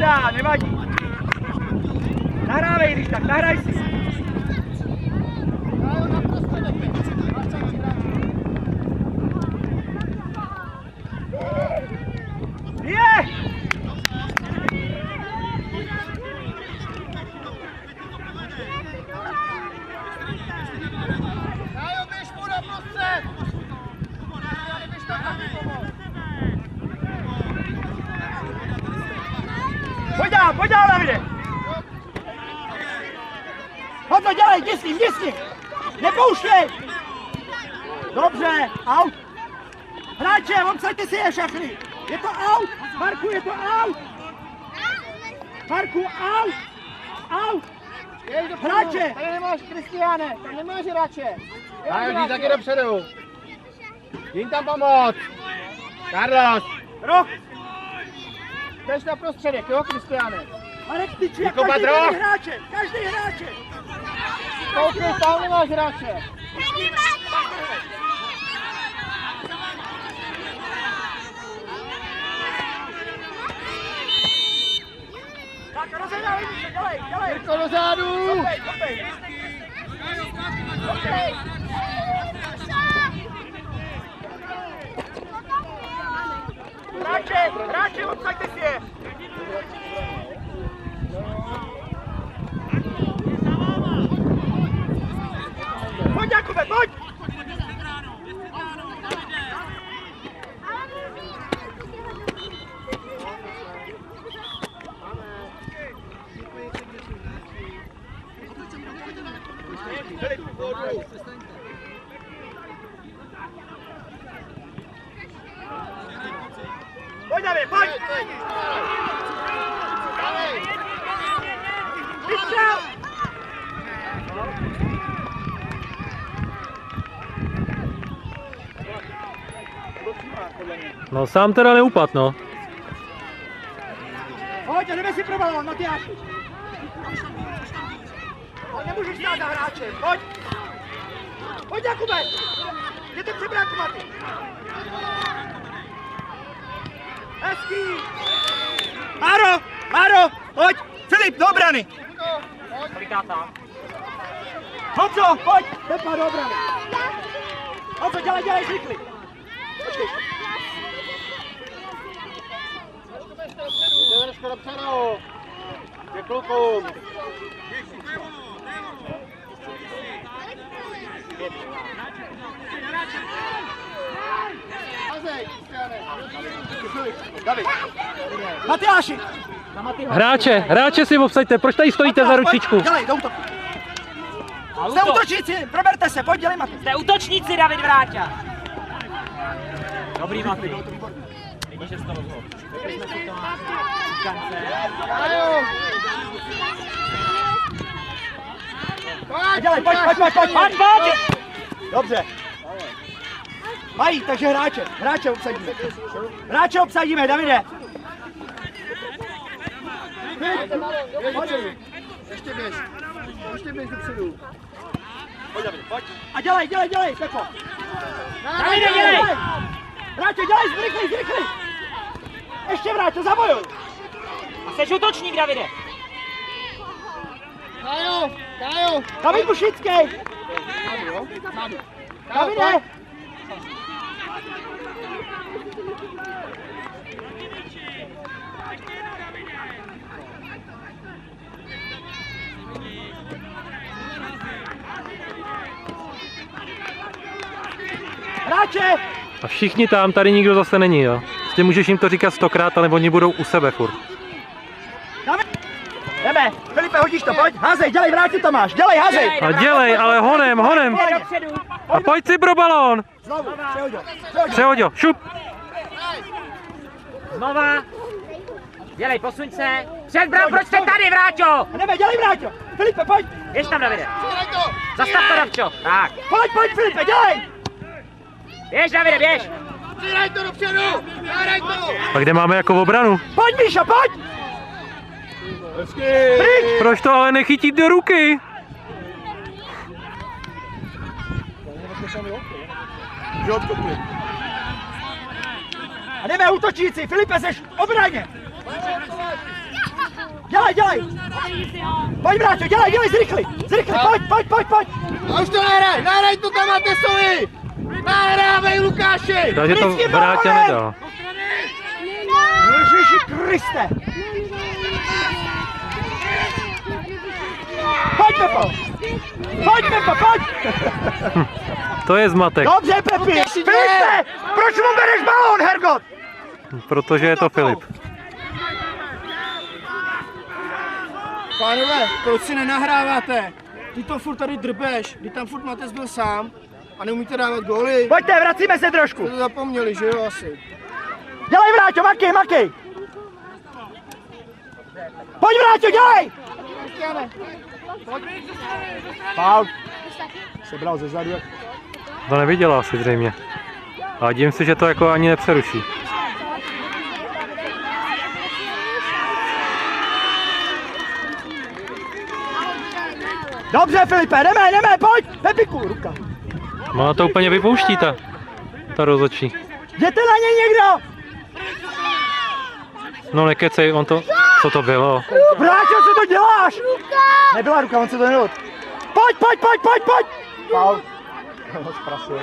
nedá, nevadí. Nahrávej, když tak, nahraj si. Pojď dál, Davide! Pojď to dělej, jdi s ním! Nepouštěj! Dobře, out! Hráče, obsaďte si je všechny! Je to out! Marku, je to out! Marku, out! Out! Hráče! Tady nemáš, Kristiáne, tady nemáš hráče! Jdi taky dopředu! Jím tam pomoct! Carlos! Roh! Jdeš na prostředek, jo, Kristiáne? Marek, ty či, každý hráče! Každý hráče! Koukej, tam nemáš hráče! Tak rozehrávej se, dělej! Jirko do zádu! Kopej! Hráče, obsaďte si je! Pojď, Jakube, pojď! Pojď, David, pojď! Vystřel! No sám teda neupad, no. Pojď, jdeme si pro balón, Matyáši. Nemůžeš stát za hráčem, pojď! Pojď, Jakube! Jděte přebránku, Maty! Hezký! Máro, pojď! Filip, do obrany! Honzo, pojď! Pepa, do obrany! Honzo, dělej, zrychli! Počkej! Jdeme skoro dopředu! Ke klukům! Matyáši! Hráče si obsaďte, proč tady stojíte za ručičku? Dělej, do útoku! Jste útočníci, proberte se, pojď, dělej, Maty! Jste útočníci, David Vráťa! Dobrý, Maty. Vidíš, že jsi to rozhodl. Dělej, pojď! Dobře. Mají, takže hráče obsadíme, Davide. Ještě běž dopředu. Pojď, Davide, pojď. A dělej, Pepo. Davide, dělej! Hráče, dělej, zrychli. Ještě vráťo, zabojuj. A jsi útočník, Davide. Kájo! David Bušický. Davide. Hráče! A všichni tam, tady nikdo zase není, jo. Prostě můžeš jim to říkat 100krát, ale oni budou u sebe furt. Jdeme, Filipe, hodíš to, pojď, házej, dělej, vrátit to máš, dělej, házej! A dělej, ale honem! A pojď si pro balón! Znovu, Přehoďo, šup! Znova. Dělej, posuň se. Před brán, proč jste tady, Vráťo? Jdeme, dělej, Vráťo! Filipe, pojď! Běž tam, Davide. Zastav to, Davčo. Tak. Pojď, Filipe, dělej! Běž, Davide, běž. Přidaj to dopředu! Dáraj to! A kde máme jako obranu? Pojď, Míšo, pojď! Proč to ale nechytit do ruky? A jdeme, útočníci, Filipe, seš v obraně! dělej! Pojď, Bráťo, dělej, zrychli, pojď! A už to nehraj to tam, Matesovi! Nahrávej, Lukáši! Takže to Vráťa nedal. Ježiši Kriste! Pojď, Pepo, pojď! To je zmatek, Dobře, Pepi! Filipe, proč mu bereš balón, Hergot? protože je to Filip. Pánové, proč si nenahráváte? Ty to furt tady drbeš, kdy tam furt Matez byl sám a neumíte dávat góly. Pojďte, vracíme se trošku. Jste to zapomněli, že jo asi? Dělej, Vráťo, makej! Pojď, Vráťo, dělej! Faul. Sebral ze zadu. To neviděla asi zřejmě. A divím se, že to jako ani nepřeruší. Dobře, Filipe, jdeme, pojď! Pepiku, ruka. Ona to úplně vypouští ta rozhodčí. Jděte na něj někdo! No nekecej, on to, co to bylo? Vráťo, co to děláš? Nebyla ruka, on se to nedot. Pojď! Faul. Ho zprasil.